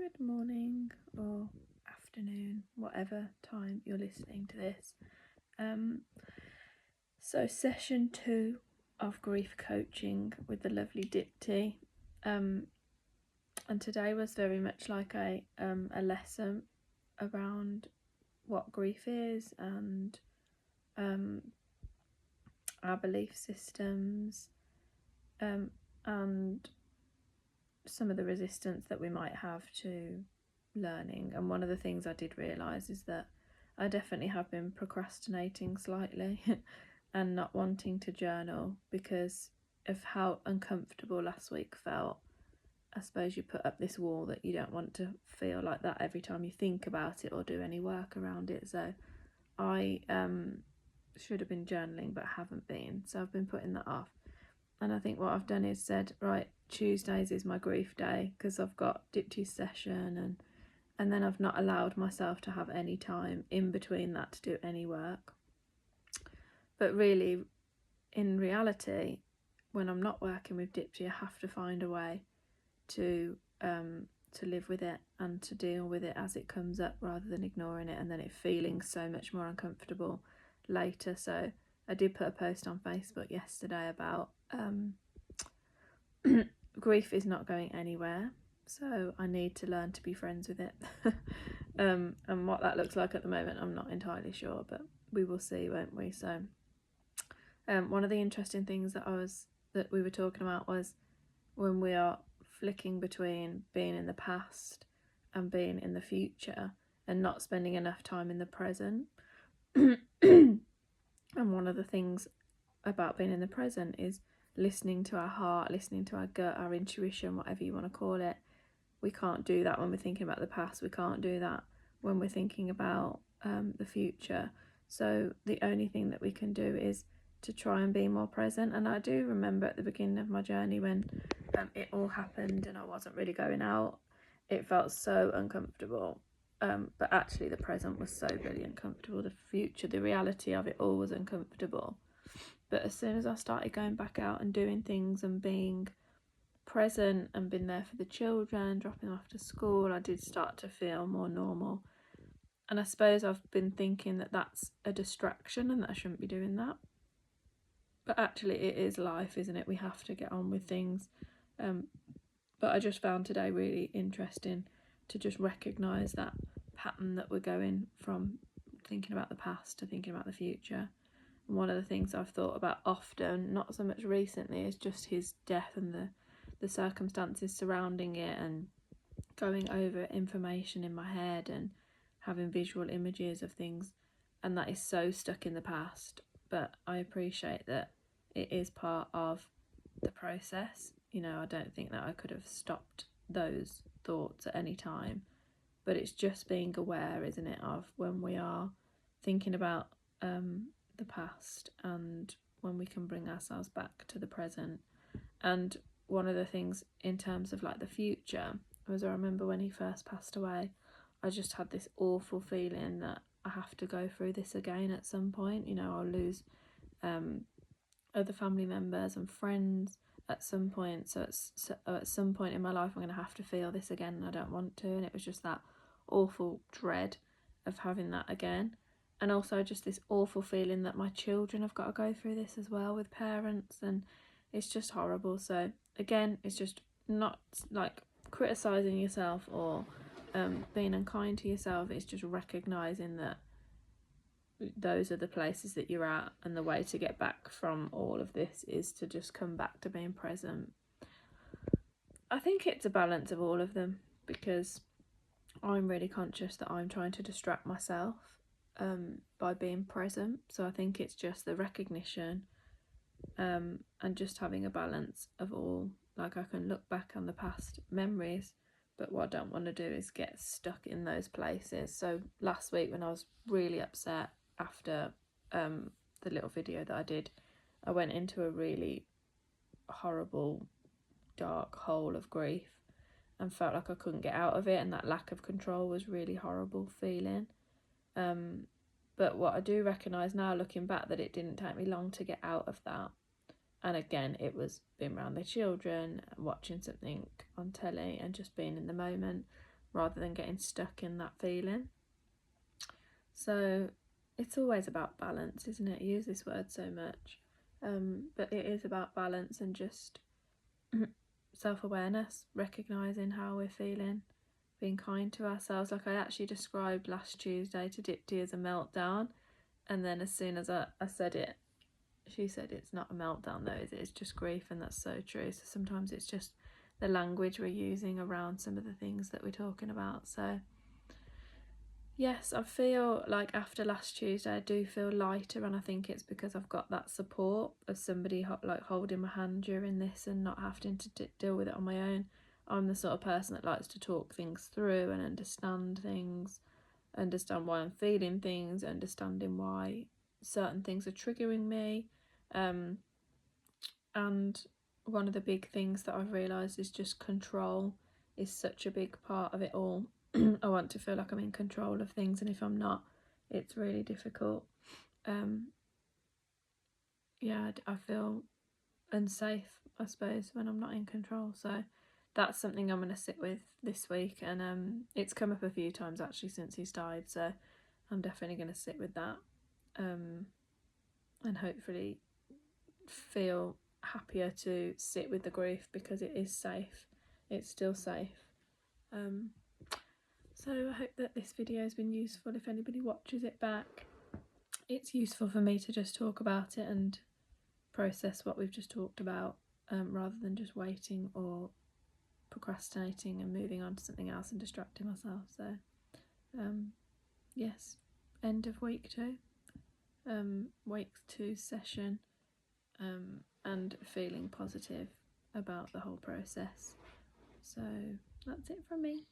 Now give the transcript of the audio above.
Good morning or afternoon, whatever time you're listening to this. So session 2 of grief coaching with the lovely Dipti. And today was very much like a lesson around what grief is and our belief systems and some of the resistance that we might have to learning. And one of the things I did realise is that I definitely have been procrastinating slightly and not wanting to journal because of how uncomfortable last week felt. I suppose you put up this wall that you don't want to feel like that every time you think about it or do any work around it. So I should have been journaling but haven't been, so I've been putting that off. And I think what I've done is said, right, Tuesdays is my grief day because I've got Dipti's session and then I've not allowed myself to have any time in between that to do any work. But really, in reality, when I'm not working with Dipti, I have to find a way to live with it and to deal with it as it comes up rather than ignoring it and then it feeling so much more uncomfortable later. So I did put a post on Facebook yesterday about grief is not going anywhere, so I need to learn to be friends with it. And what that looks like at the moment, I'm not entirely sure, but we will see, won't we? So one of the interesting things that we were talking about was when we are flicking between being in the past and being in the future and not spending enough time in the present. And one of the things about being in the present is listening to our heart, listening to our gut, our intuition, whatever you want to call it. We can't do that when we're thinking about the past. We can't do that when we're thinking about the future. So the only thing that we can do is to try and be more present. And I do remember at the beginning of my journey when it all happened and I wasn't really going out, it felt so uncomfortable. But actually the present was so brilliant comfortable. The future, the reality of it all was uncomfortable. But as soon as I started going back out and doing things and being present and being there for the children, dropping them off to school, I did start to feel more normal. And I suppose I've been thinking that that's a distraction and that I shouldn't be doing that. But actually it is life, isn't it? We have to get on with things. But I just found today really interesting to just recognise that pattern that we're going from thinking about the past to thinking about the future. And one of the things I've thought about often, not so much recently, is just his death and the circumstances surrounding it and going over information in my head and having visual images of things, and that is so stuck in the past. But I appreciate that it is part of the process. You know, I don't think that I could have stopped those thoughts at any time, but it's just being aware, isn't it, of when we are thinking about the past and when we can bring ourselves back to the present. And one of the things in terms of like the future was, I remember when he first passed away, I just had this awful feeling that I have to go through this again at some point. You know, I'll lose other family members and friends at some point, so at some point in my life I'm going to have to feel this again and I don't want to. And it was just that awful dread of having that again, and also just this awful feeling that my children have got to go through this as well with parents, and it's just horrible. So again, it's just not like criticizing yourself or being unkind to yourself. It's just recognizing that those are the places that you're at, and the way to get back from all of this is to just come back to being present. I think it's a balance of all of them, because I'm really conscious that I'm trying to distract myself by being present. So I think it's just the recognition and just having a balance of all. Like, I can look back on the past memories, but what I don't want to do is get stuck in those places. So last week when I was really upset after the little video that I did, I went into a really horrible dark hole of grief and felt like I couldn't get out of it, and that lack of control was really horrible feeling. But what I do recognise now, looking back, that it didn't take me long to get out of that. And again, it was being around the children, watching something on telly and just being in the moment. rather than getting stuck in that feeling. So it's always about balance, isn't it? I use this word so much, but it is about balance and just self-awareness, recognising how we're feeling, being kind to ourselves. Like I actually described last Tuesday to Dipti as a meltdown, and then as soon as I said it, she said it's not a meltdown though, is it? It's just grief. And that's so true. So sometimes it's just the language we're using around some of the things that we're talking about. So yes, I feel like after last Tuesday I do feel lighter, and I think it's because I've got that support of somebody like holding my hand during this and not having to deal with it on my own. I'm the sort of person that likes to talk things through and understand things, understand why I'm feeling things, understanding why certain things are triggering me. And one of the big things that I've realised is just control is such a big part of it all. I want to feel like I'm in control of things, and if I'm not, it's really difficult. Yeah, I feel unsafe, I suppose, when I'm not in control. So that's something I'm going to sit with this week, and it's come up a few times actually since he's died, so I'm definitely going to sit with that, and hopefully feel happier to sit with the grief, because it is safe. It's still safe. So I hope that this video has been useful. If anybody watches it back, it's useful for me to just talk about it and process what we've just talked about, rather than just waiting or procrastinating and moving on to something else and distracting myself. So yes, end of week 2, week 2 session, and feeling positive about the whole process. So that's it from me.